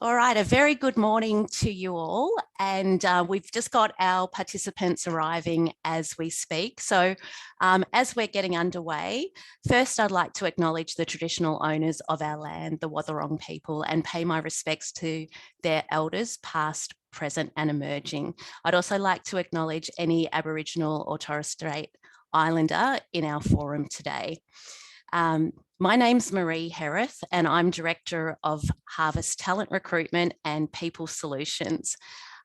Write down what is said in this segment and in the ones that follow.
All right, a very good morning to you all. And we've just got our participants arriving as we speak. So as we're getting underway, first I'd like to acknowledge the traditional owners of our land, the Wathaurong people, and pay my respects to their elders, past, present and emerging. I'd also like to acknowledge any Aboriginal or Torres Strait Islander in our forum today. My name's Marie Herrith and I'm Director of Harvest Talent Recruitment and People Solutions.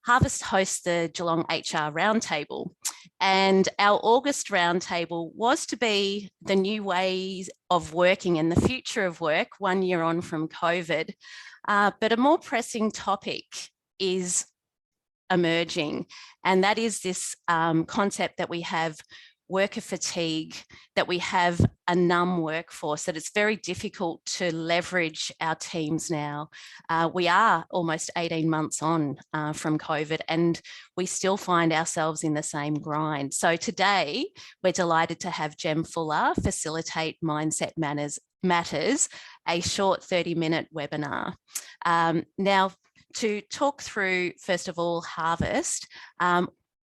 Harvest hosts the Geelong HR Roundtable, and our August Roundtable was to be the new ways of working and the future of work 1 year on from COVID. But a more pressing topic is emerging, and that is this concept that we have worker fatigue, that we have a numb workforce, that it's very difficult to leverage our teams now. We are almost 18 months on from COVID and we still find ourselves in the same grind. So today we're delighted to have Jem Fuller facilitate Mindset Matters, a short 30-minute webinar. Now, to talk through, first of all, Harvest,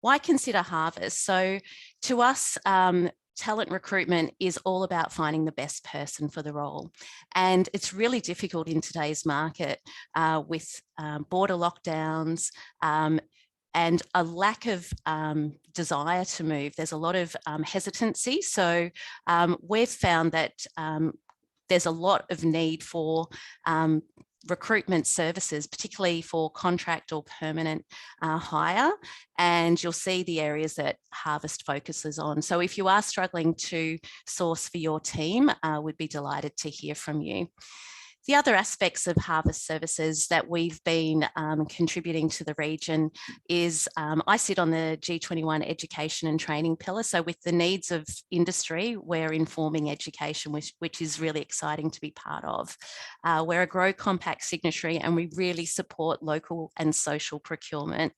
why consider Harvest? So to us, talent recruitment is all about finding the best person for the role. And it's really difficult in today's market with border lockdowns and a lack of desire to move. There's a lot of hesitancy. So we've found that there's a lot of need for recruitment services, particularly for contract or permanent hire, and you'll see the areas that Harvest focuses on. So if you are struggling to source for your team, we'd be delighted to hear from you. The other aspects of Harvest services that we've been contributing to the region is I sit on the G21 education and training pillar. So with the needs of industry, we're informing education, which is really exciting to be part of. We're a Grow Compact signatory and we really support local and social procurement.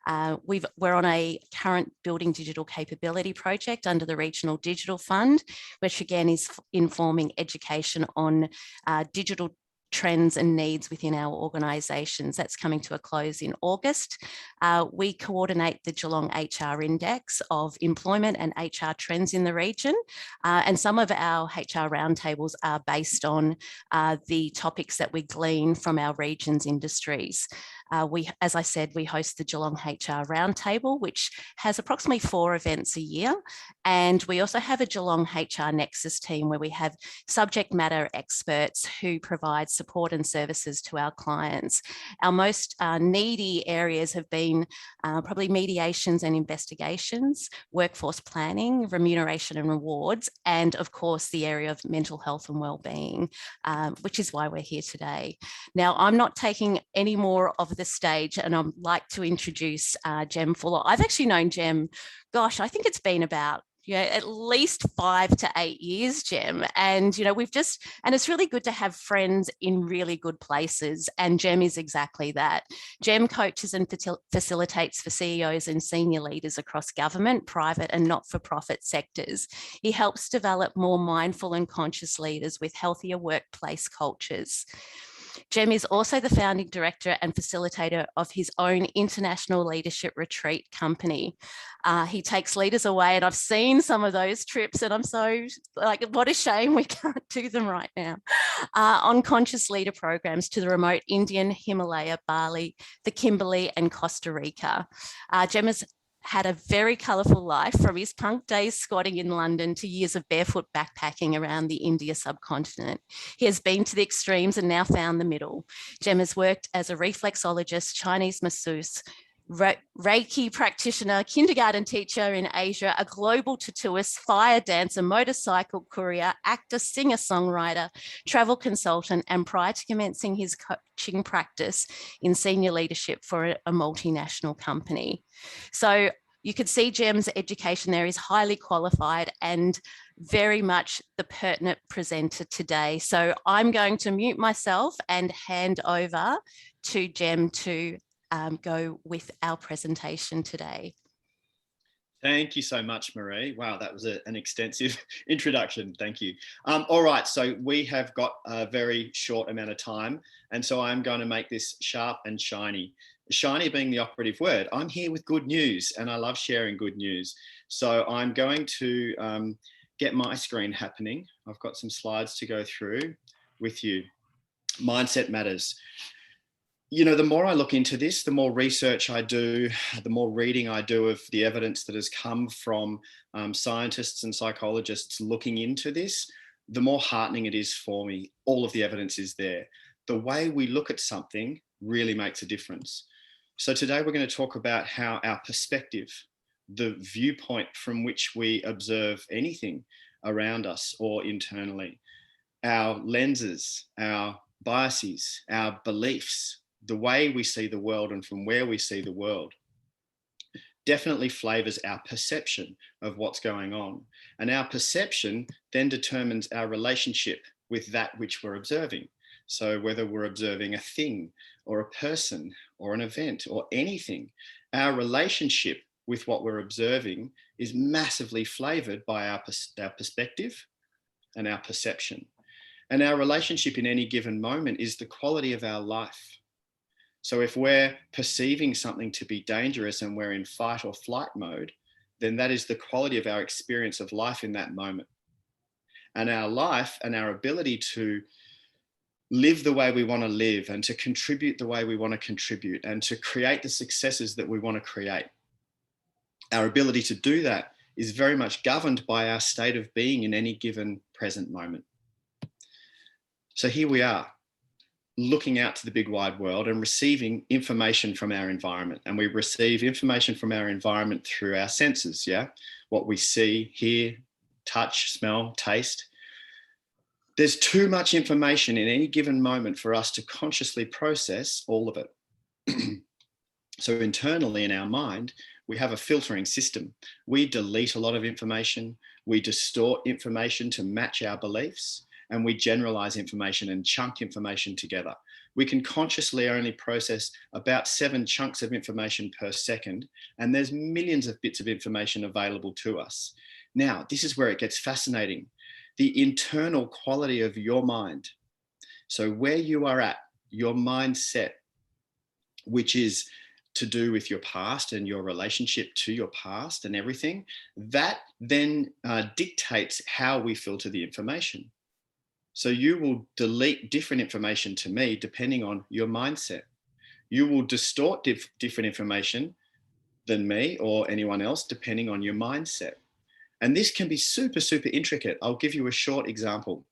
We're on a current building digital capability project under the Regional Digital Fund, which again is informing education on digital trends and needs within our organisations. That's coming to a close in August. We coordinate the Geelong HR Index of employment and HR trends in the region. And some of our HR roundtables are based on the topics that we glean from our region's industries. As I said, we host the Geelong HR Roundtable, which has approximately 4 events a year. And we also have a Geelong HR Nexus team where we have subject matter experts who provide support and services to our clients. Our most needy areas have been probably mediations and investigations, workforce planning, remuneration and rewards, and of course the area of mental health and wellbeing, which is why we're here today. Now, I'm not taking any more of the stage and I'd like to introduce Jem Fuller. I've actually known Jem, gosh, I think it's been about at least 5 to 8 years, Jem. And, and it's really good to have friends in really good places. And Jem is exactly that. Jem coaches and facilitates for CEOs and senior leaders across government, private and not-for-profit sectors. He helps develop more mindful and conscious leaders with healthier workplace cultures. Jem is also the founding director and facilitator of his own international leadership retreat company. He takes leaders away, and I've seen some of those trips, and I'm so what a shame we can't do them right now, on conscious leader programs to the remote Indian, Himalaya, Bali, the Kimberley, and Costa Rica. Jem has had a very colourful life, from his punk days squatting in London to years of barefoot backpacking around the India subcontinent. He has been to the extremes and now found the middle. Jem has worked as a reflexologist, Chinese masseuse, Reiki practitioner, kindergarten teacher in Asia, a global tattooist, fire dancer, motorcycle courier, actor, singer, songwriter, travel consultant, and prior to commencing his coaching practice in senior leadership for a multinational company. So you could see Jem's education there is highly qualified and very much the pertinent presenter today. So I'm going to mute myself and hand over to Jem to go with our presentation today. Thank you so much, Marie. Wow, that was an extensive introduction. Thank you. All right, so we have got a very short amount of time, and so I'm going to make this sharp and shiny. Shiny being the operative word. I'm here with good news, and I love sharing good news. So I'm going to get my screen happening. I've got some slides to go through with you. Mindset matters. You know, the more I look into this, the more research I do, the more reading I do of the evidence that has come from scientists and psychologists looking into this, the more heartening it is for me. All of the evidence is there. The way we look at something really makes a difference. So today we're going to talk about how our perspective, the viewpoint from which we observe anything around us or internally, our lenses, our biases, our beliefs, the way we see the world and from where we see the world definitely flavors our perception of what's going on. And our perception then determines our relationship with that which we're observing. So whether we're observing a thing or a person or an event or anything, our relationship with what we're observing is massively flavored by our perspective and our perception. And our relationship in any given moment is the quality of our life. So if we're perceiving something to be dangerous and we're in fight or flight mode, then that is the quality of our experience of life in that moment. And our life and our ability to live the way we want to live and to contribute the way we want to contribute and to create the successes that we want to create. Our ability to do that is very much governed by our state of being in any given present moment. So here we are, looking out to the big wide world and receiving information from our environment. And we receive information from our environment through our senses, yeah? What we see, hear, touch, smell, taste. There's too much information in any given moment for us to consciously process all of it. So internally in our mind, we have a filtering system. We delete a lot of information. We distort information to match our beliefs. And we generalize information and chunk information together. We can consciously only process about 7 chunks of information per second, and there's millions of bits of information available to us. Now, this is where it gets fascinating. The internal quality of your mind. So where you are at, your mindset, which is to do with your past and your relationship to your past and everything, that then dictates how we filter the information. So you will delete different information to me depending on your mindset. You will distort different information than me or anyone else depending on your mindset. And this can be super, super intricate. I'll give you a short example.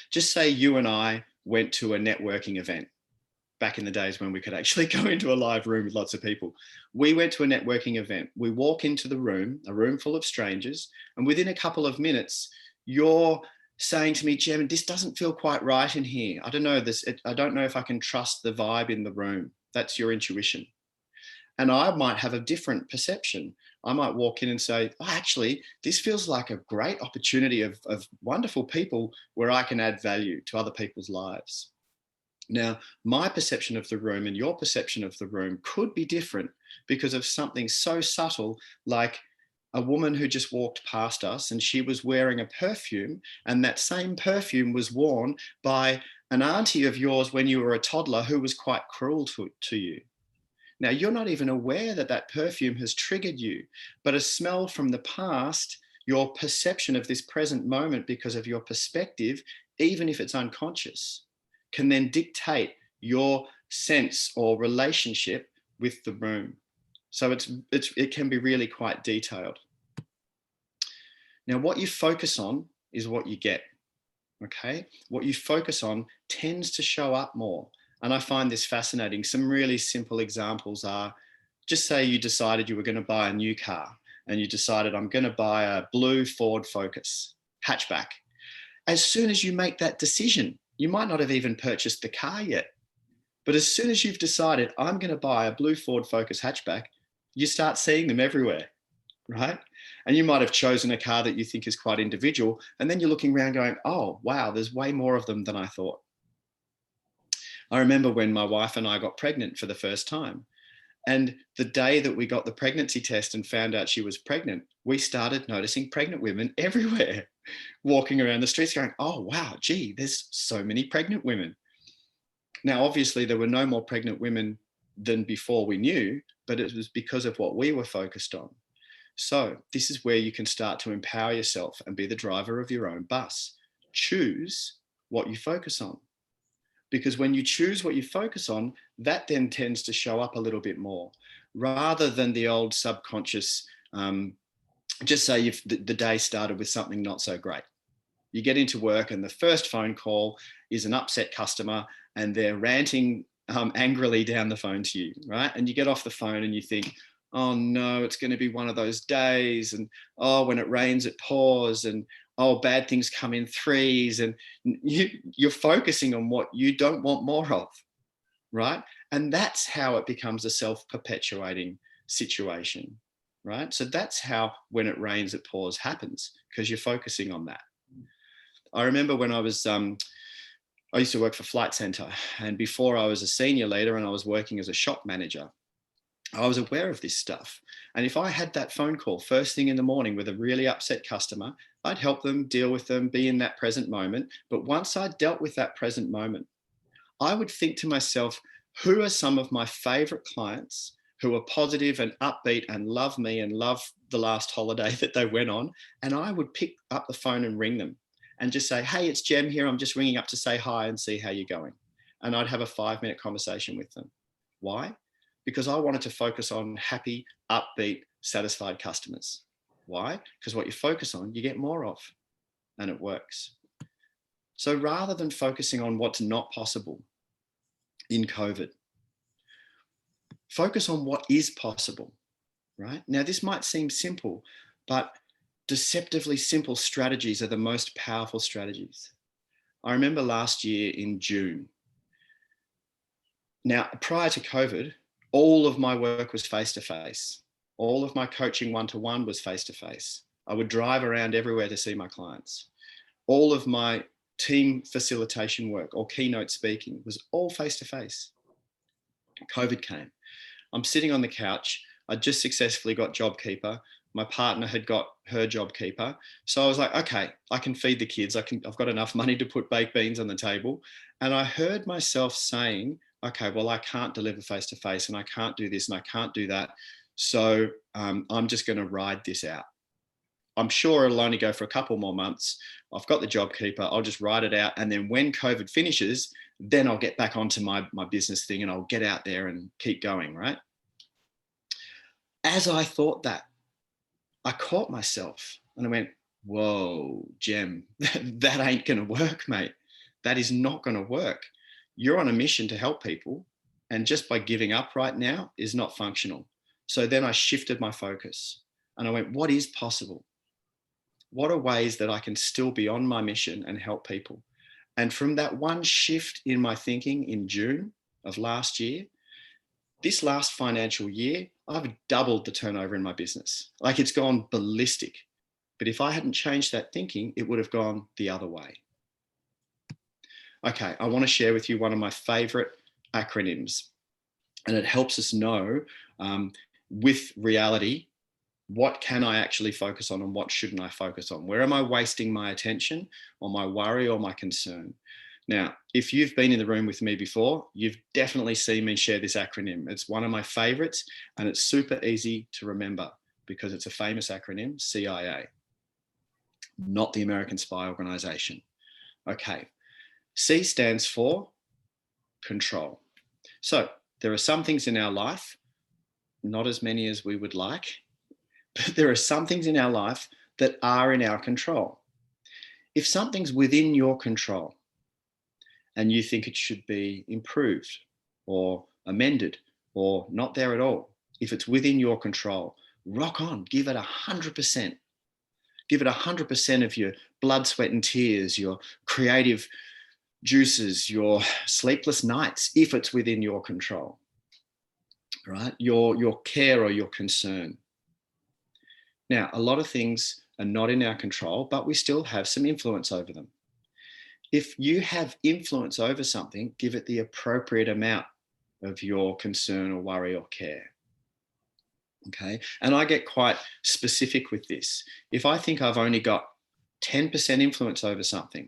Just say you and I went to a networking event back in the days when we could actually go into a live room with lots of people. We went to a networking event. We walk into the room, a room full of strangers, and within a couple of minutes, you're saying to me, Jem, this doesn't feel quite right in here. I don't know this. I don't know if I can trust the vibe in the room. That's your intuition. And I might have a different perception. I might walk in and say, oh, actually, this feels like a great opportunity of wonderful people where I can add value to other people's lives. Now, my perception of the room and your perception of the room could be different because of something so subtle like a woman who just walked past us and she was wearing a perfume, and that same perfume was worn by an auntie of yours when you were a toddler who was quite cruel to you. Now, you're not even aware that that perfume has triggered you, but a smell from the past, your perception of this present moment because of your perspective, even if it's unconscious, can then dictate your sense or relationship with the room. So it can be really quite detailed. Now, what you focus on is what you get, okay? What you focus on tends to show up more. And I find this fascinating. Some really simple examples are, just say you decided you were going to buy a new car and you decided, I'm going to buy a blue Ford Focus hatchback. As soon as you make that decision, you might not have even purchased the car yet. But as soon as you've decided, I'm going to buy a blue Ford Focus hatchback, you start seeing them everywhere, right? And you might have chosen a car that you think is quite individual. And then you're looking around going, oh, wow, there's way more of them than I thought. I remember when my wife and I got pregnant for the first time. And the day that we got the pregnancy test and found out she was pregnant, we started noticing pregnant women everywhere, walking around the streets going, oh, wow, gee, there's so many pregnant women. Now, obviously, there were no more pregnant women than before we knew, but it was because of what we were focused on. So this is where you can start to empower yourself and be the driver of your own bus. Choose what you focus on. Because when you choose what you focus on, that then tends to show up a little bit more, rather than the old subconscious, just say if the day started with something not so great. You get into work and the first phone call is an upset customer and they're ranting angrily down the phone to you, right? And you get off the phone and you think, oh no, it's going to be one of those days. And oh, when it rains, it pours. And oh, bad things come in threes. And you're focusing on what you don't want more of, right? And that's how it becomes a self-perpetuating situation, right? So that's how when it rains, it pours happens, because you're focusing on that. I remember when I used to work for Flight Centre, and before I was a senior leader and I was working as a shop manager, I was aware of this stuff. And if I had that phone call first thing in the morning with a really upset customer, I'd help them, deal with them, be in that present moment. But once I dealt with that present moment, I would think to myself, who are some of my favorite clients who are positive and upbeat and love me and love the last holiday that they went on? And I would pick up the phone and ring them and just say, hey, it's Jem here. I'm just ringing up to say hi and see how you're going. And I'd have a 5-minute conversation with them. Why? Because I wanted to focus on happy, upbeat, satisfied customers. Why? Because what you focus on, you get more of, and it works. So rather than focusing on what's not possible in COVID, focus on what is possible, right? Now, this might seem simple, but deceptively simple strategies are the most powerful strategies. I remember last year in June. Now, prior to COVID, all of my work was face-to-face. All of my coaching one-to-one was face-to-face. I would drive around everywhere to see my clients. All of my team facilitation work or keynote speaking was all face-to-face. COVID came. I'm sitting on the couch. I just successfully got JobKeeper. My partner had got her JobKeeper. So I was like, okay, I can feed the kids. I've got enough money to put baked beans on the table. And I heard myself saying, okay, well, I can't deliver face-to-face and I can't do this and I can't do that. So I'm just going to ride this out. I'm sure it'll only go for a couple more months. I've got the JobKeeper. I'll just ride it out. And then when COVID finishes, then I'll get back onto my business thing and I'll get out there and keep going, right? As I thought that, I caught myself and I went, whoa, Jem, that ain't going to work, mate. That is not going to work. You're on a mission to help people. And just by giving up right now is not functional. So then I shifted my focus and I went, what is possible? What are ways that I can still be on my mission and help people? And from that one shift in my thinking in June of last year, this last financial year, I've doubled the turnover in my business. Like, it's gone ballistic. But if I hadn't changed that thinking, it would have gone the other way. Okay, I want to share with you one of my favorite acronyms. And it helps us know with reality, what can I actually focus on and what shouldn't I focus on? Where am I wasting my attention or my worry or my concern? Now, if you've been in the room with me before, you've definitely seen me share this acronym. It's one of my favorites and it's super easy to remember because it's a famous acronym, CIA, not the American spy organization. Okay, C stands for control. So there are some things in our life, not as many as we would like, but there are some things in our life that are in our control. If something's within your control and you think it should be improved or amended or not there at all, if it's within your control, rock on, give it 100%. Give it 100% of your blood, sweat and tears, your creative juices, your sleepless nights, if it's within your control, right? Your care or your concern. Now, a lot of things are not in our control, but we still have some influence over them. If you have influence over something, give it the appropriate amount of your concern or worry or care. Okay. And I get quite specific with this. If I think I've only got 10% influence over something,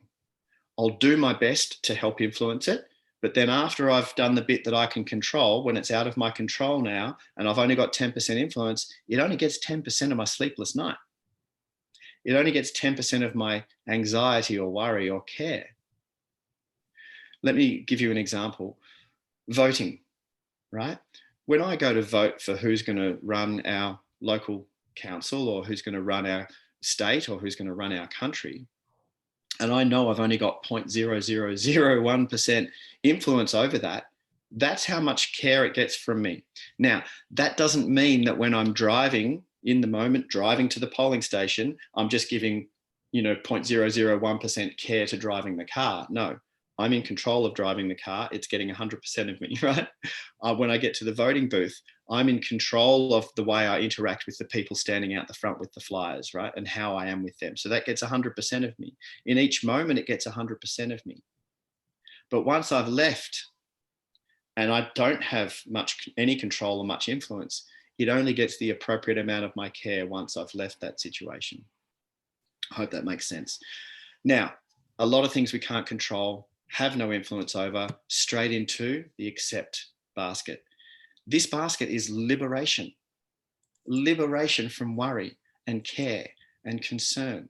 I'll do my best to help influence it. But then after I've done the bit that I can control, when it's out of my control now, and I've only got 10% influence, it only gets 10% of my sleepless night. It only gets 10% of my anxiety or worry or care. Let me give you an example. Voting, right? When I go to vote for who's going to run our local council or who's going to run our state or who's going to run our country, and I know I've only got 0.0001% influence over that, that's how much care it gets from me. Now, that doesn't mean that when I'm driving in the moment, driving to the polling station, I'm just giving, 0.001% care to driving the car. No, I'm in control of driving the car. It's getting 100% of me, right? When I get to the voting booth, I'm in control of the way I interact with the people standing out the front with the flyers, right? And how I am with them. So that gets 100% of me. In each moment, it gets 100% of me. But once I've left and I don't have any control or much influence, it only gets the appropriate amount of my care once I've left that situation. I hope that makes sense. Now, a lot of things we can't control, have no influence over, straight into the accept basket. This basket is liberation from worry and care and concern.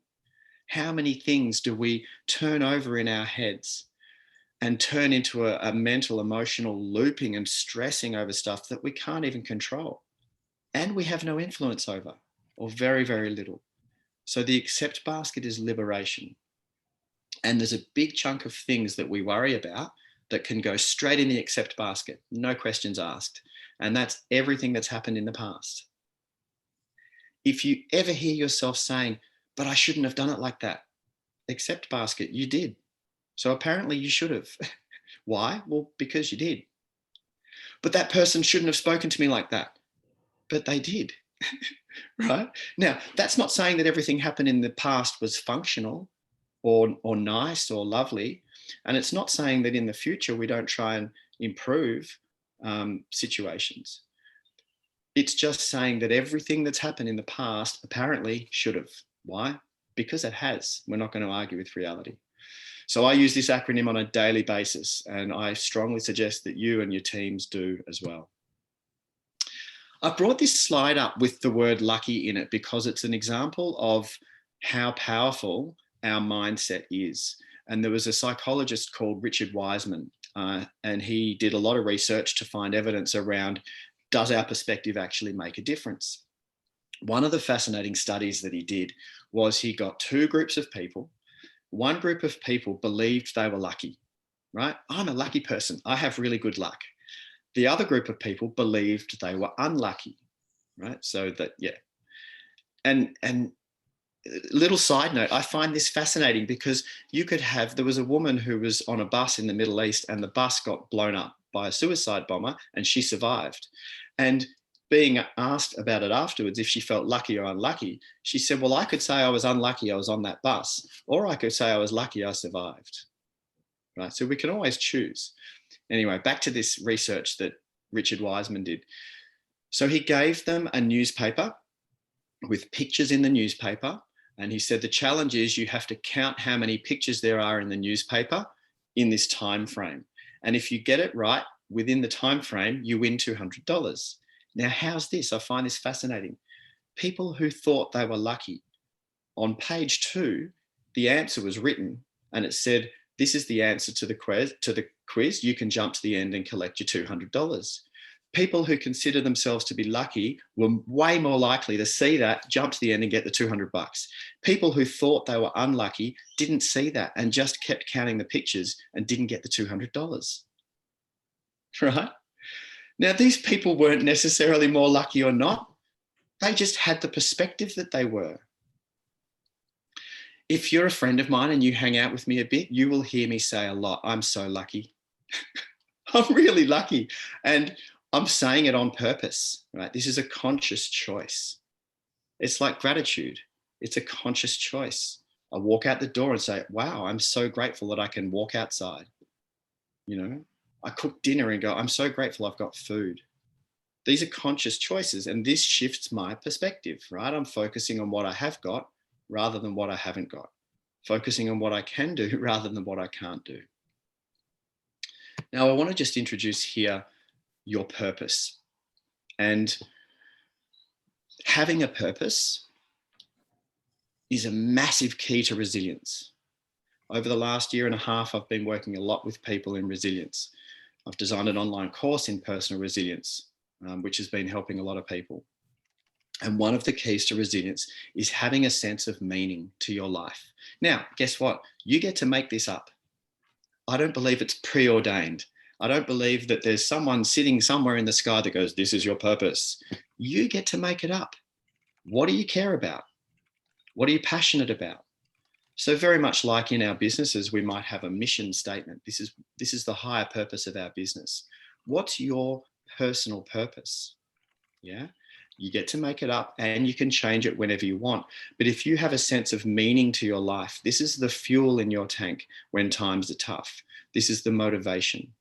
How many things do we turn over in our heads and turn into a mental, emotional looping and stressing over stuff that we can't even control and we have no influence over, or very, very little. So the accept basket is liberation. And there's a big chunk of things that we worry about that can go straight in the accept basket, no questions asked. And that's everything that's happened in the past. If you ever hear yourself saying, but I shouldn't have done it like that, accept basket, you did. So apparently you should have. Why? Well, because you did. But that person shouldn't have spoken to me like that. But they did. Right? Now, that's not saying that everything happened in the past was functional or nice or lovely. And it's not saying that in the future we don't try and improve situations. It's just saying that everything that's happened in the past apparently should have. Why? Because it has. We're not going to argue with reality. So I use this acronym on a daily basis, and I strongly suggest that you and your teams do as well. I've brought this slide up with the word lucky in it because it's an example of how powerful our mindset is. And there was a psychologist called Richard Wiseman, and he did a lot of research to find evidence around, does our perspective actually make a difference? One of the fascinating studies that he did was he got two groups of people. One group of people believed they were lucky, right? I'm a lucky person. I have really good luck. The other group of people believed they were unlucky, right? So that, yeah. And little side note, I find this fascinating because there was a woman who was on a bus in the Middle East and the bus got blown up by a suicide bomber and she survived. And being asked about it afterwards, if she felt lucky or unlucky, she said, well, I could say I was unlucky, I was on that bus, or I could say I was lucky, I survived, right? So we can always choose. Anyway, back to this research that Richard Wiseman did. So he gave them a newspaper with pictures in the newspaper. And he said, the challenge is you have to count how many pictures there are in the newspaper in this time frame. And if you get it right within the time frame, you win $200. Now, how's this? I find this fascinating. People who thought they were lucky, on page 2, the answer was written and it said, this is the answer to the quiz. You can jump to the end and collect your $200. People who consider themselves to be lucky were way more likely to see that, jump to the end and get the $200. People who thought they were unlucky didn't see that and just kept counting the pictures and didn't get the $200. Right? Now, these people weren't necessarily more lucky or not. They just had the perspective that they were. If you're a friend of mine and you hang out with me a bit, you will hear me say a lot, I'm so lucky. I'm really lucky. And I'm saying it on purpose, right? This is a conscious choice. It's like gratitude. It's a conscious choice. I walk out the door and say, wow, I'm so grateful that I can walk outside. I cook dinner and go, I'm so grateful I've got food. These are conscious choices, and this shifts my perspective, right? I'm focusing on what I have got rather than what I haven't got, focusing on what I can do rather than what I can't do. Now, I want to just introduce here your purpose. And having a purpose is a massive key to resilience. Over the last year and a half, I've been working a lot with people in resilience. I've designed an online course in personal resilience, which has been helping a lot of people. And one of the keys to resilience is having a sense of meaning to your life. Now, guess what? You get to make this up. I don't believe it's preordained. I don't believe that there's someone sitting somewhere in the sky that goes, this is your purpose. You get to make it up. What do you care about? What are you passionate about? So very much like in our businesses, we might have a mission statement. This is the higher purpose of our business. What's your personal purpose? Yeah, you get to make it up and you can change it whenever you want. But if you have a sense of meaning to your life, this is the fuel in your tank when times are tough. This is the motivation.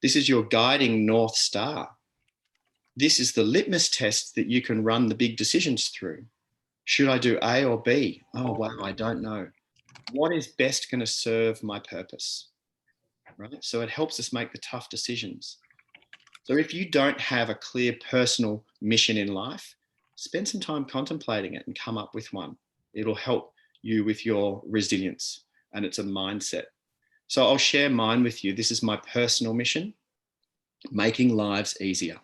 This is your guiding North Star. This is the litmus test that you can run the big decisions through. Should I do A or B? Oh, wow, I don't know. What is best going to serve my purpose? Right? So it helps us make the tough decisions. So if you don't have a clear personal mission in life, spend some time contemplating it and come up with one. It'll help you with your resilience, and it's a mindset. So I'll share mine with you. This is my personal mission, making lives easier.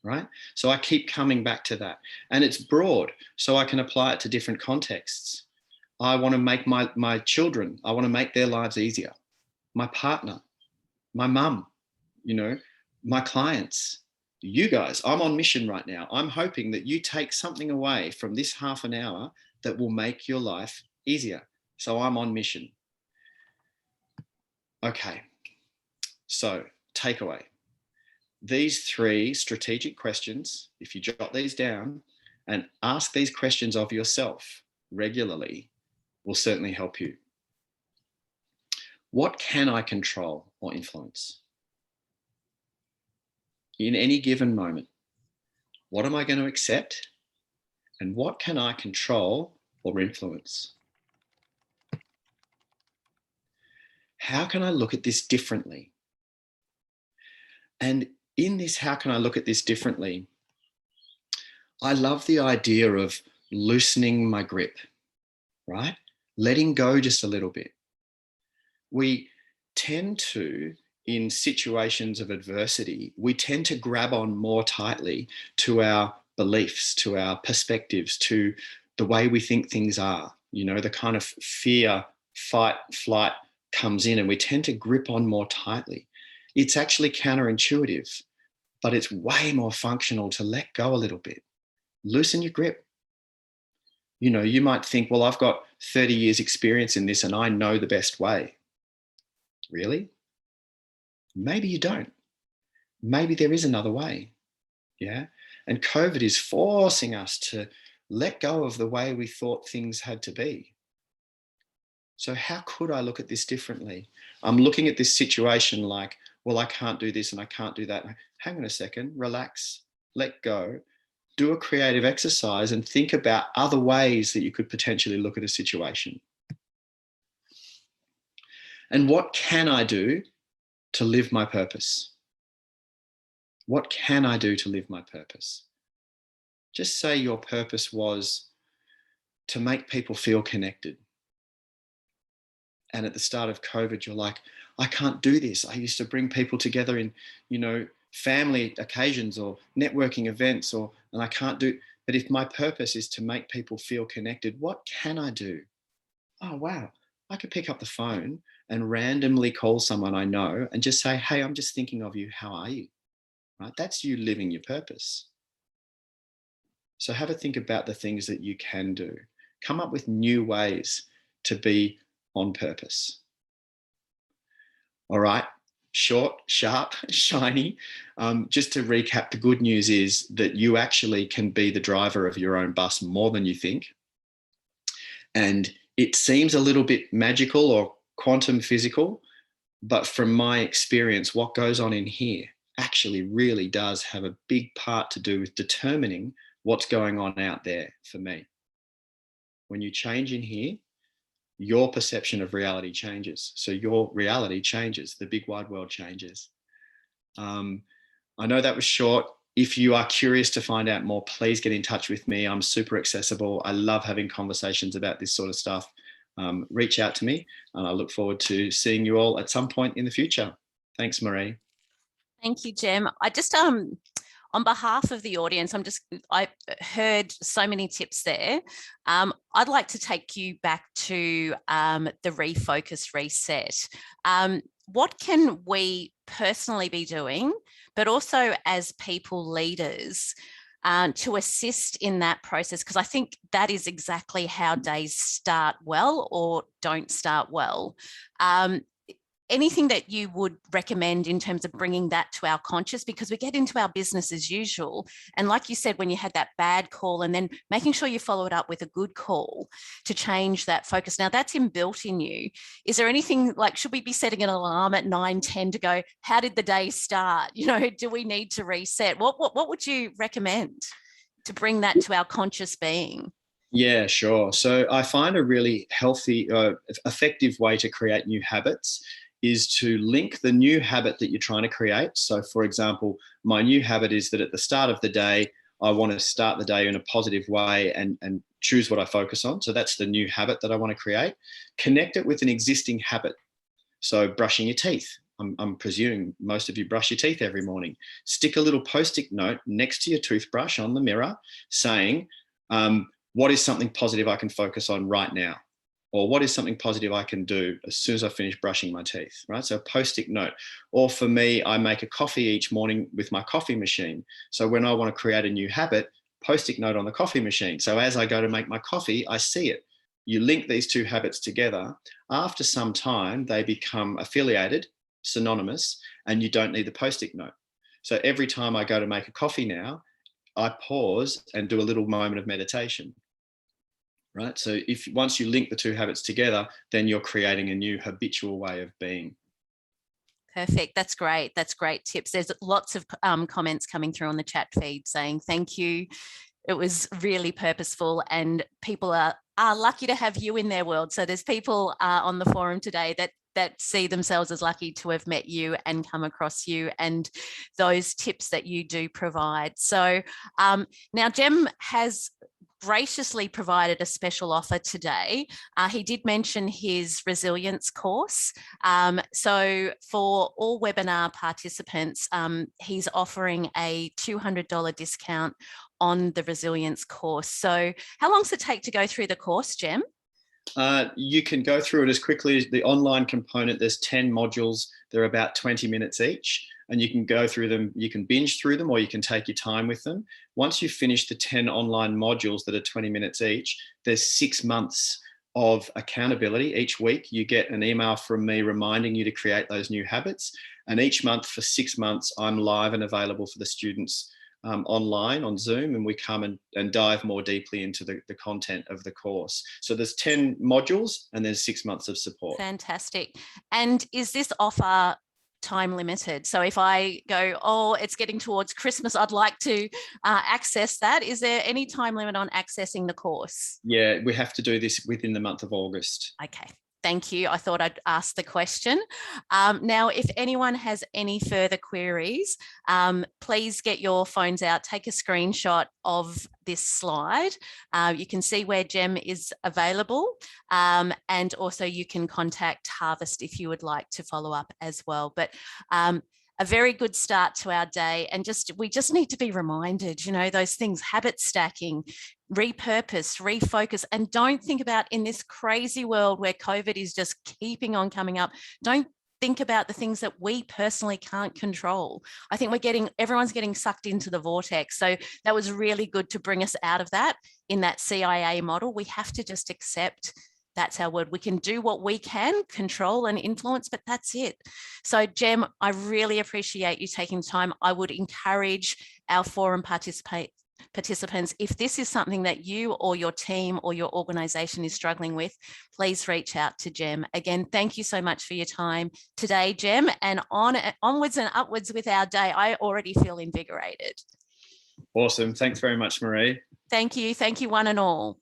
Right? So I keep coming back to that, and it's broad, so I can apply it to different contexts. I want to make my children, I want to make their lives easier. My partner, my mum, my clients, you guys, I'm on mission right now. I'm hoping that you take something away from this half an hour that will make your life easier. So I'm on mission. Okay, so takeaway. These 3 strategic questions, if you jot these down and ask these questions of yourself regularly, will certainly help you. What can I control or influence? In any given moment, what am I going to accept? And what can I control or influence? How can I look at this differently? And in this, how can I look at this differently? I love the idea of loosening my grip, right? Letting go just a little bit. We tend to, in situations of adversity, we tend to grab on more tightly to our beliefs, to our perspectives, to the way we think things are. The kind of fear, fight, flight comes in, and we tend to grip on more tightly. It's actually counterintuitive, but it's way more functional to let go a little bit. Loosen your grip. You might think, well, I've got 30 years experience in this and I know the best way. Really? Maybe you don't. Maybe there is another way. Yeah. And COVID is forcing us to let go of the way we thought things had to be. So how could I look at this differently? I'm looking at this situation like, well, I can't do this and I can't do that. Hang on a second, relax, let go, do a creative exercise and think about other ways that you could potentially look at a situation. And what can I do to live my purpose? What can I do to live my purpose? Just say your purpose was to make people feel connected. And at the start of COVID, you're like, I can't do this. I used to bring people together in, family occasions or networking events, and I can't do. But if my purpose is to make people feel connected, what can I do? Oh, wow. I could pick up the phone and randomly call someone I know and just say, hey, I'm just thinking of you. How are you? Right? That's you living your purpose. So have a think about the things that you can do. Come up with new ways to be on purpose. All right, short, sharp, shiny. Just to recap, the good news is that you actually can be the driver of your own bus more than you think. And it seems a little bit magical or quantum physical, but from my experience, what goes on in here actually really does have a big part to do with determining what's going on out there for me. When you change in here, your perception of reality changes. So your reality changes, the big wide world changes. I know that was short. If you are curious to find out more, please get in touch with me. I'm super accessible. I love having conversations about this sort of stuff. Reach out to me, and I look forward to seeing you all at some point in the future. Thanks, Marie. Thank you, Jem. I just on behalf of the audience, I heard so many tips there. I'd like to take you back to the refocus reset. What can we personally be doing, but also as people leaders, to assist in that process? Because I think that is exactly how days start well or don't start well. Anything that you would recommend in terms of bringing that to our conscious, because we get into our business as usual. And like you said, when you had that bad call and then making sure you follow it up with a good call to change that focus. Now that's inbuilt in you. Is there anything like, should we be setting an alarm at 9:10 to go, how did the day start? You know, do we need to reset? What would you recommend to bring that to our conscious being? Yeah, sure. So I find a really healthy, effective way to create new habits is to link the new habit that you're trying to create. So, for example, my new habit is that at the start of the day, I want to start the day in a positive way and choose what I focus on. So that's the new habit that I want to create. Connect it with an existing habit. So brushing your teeth. I'm presuming most of you brush your teeth every morning. Stick a little post-it note next to your toothbrush on the mirror saying, what is something positive I can focus on right now? Or what is something positive I can do as soon as I finish brushing my teeth, right? So a post-it note. Or for me, I make a coffee each morning with my coffee machine. So when I want to create a new habit, post-it note on the coffee machine. So as I go to make my coffee, I see it. You link these two habits together. After some time, they become affiliated, synonymous, and you don't need the post-it note. So every time I go to make a coffee now, I pause and do a little moment of meditation. Right. So if once you link the two habits together, then you're creating a new habitual way of being. Perfect. That's great. That's great tips. There's lots of comments coming through on the chat feed saying thank you. It was really purposeful, and people are lucky to have you in their world. So there's people on the forum today that see themselves as lucky to have met you and come across you and those tips that you do provide. So now Jem has graciously provided a special offer today. He did mention his resilience course. So for all webinar participants, he's offering a $200 discount on the resilience course. So how long does it take to go through the course, Jem? You can go through it as quickly as the online component. There's 10 modules. They're about 20 minutes each, and you can go through them. You can binge through them, or you can take your time with them. Once you finish the 10 online modules that are 20 minutes each, there's 6 months of accountability. Each week you get an email from me reminding you to create those new habits. And each month for 6 months, I'm live and available for the students online on Zoom, and we come and dive more deeply into the content of the course. So there's 10 modules and there's 6 months of support. Fantastic. And is this offer time limited? So if I go, oh, it's getting towards Christmas, I'd like to access that. Is there any time limit on accessing the course? Yeah, we have to do this within the month of August. Okay. Thank you. I thought I'd ask the question. Now, if anyone has any further queries, please get your phones out, take a screenshot of this slide. You can see where Jem is available, and also you can contact Harvest if you would like to follow up as well. But a very good start to our day, and we just need to be reminded, you know, those things, habit stacking, repurpose, refocus, and don't think about, in this crazy world where COVID is just keeping on coming up, don't think about the things that we personally can't control. I think everyone's getting sucked into the vortex. So that was really good to bring us out of that in that CIA model. We have to just accept that's our word. We can do what we can control and influence, but that's it. So Jem, I really appreciate you taking time. I would encourage our forum participants participants, if this is something that you or your team or your organisation is struggling with, please reach out to Jem. Again, thank you so much for your time today, Jem, and onwards and upwards with our day. I already feel invigorated. Awesome. Thanks very much, Marie. Thank you. Thank you, one and all.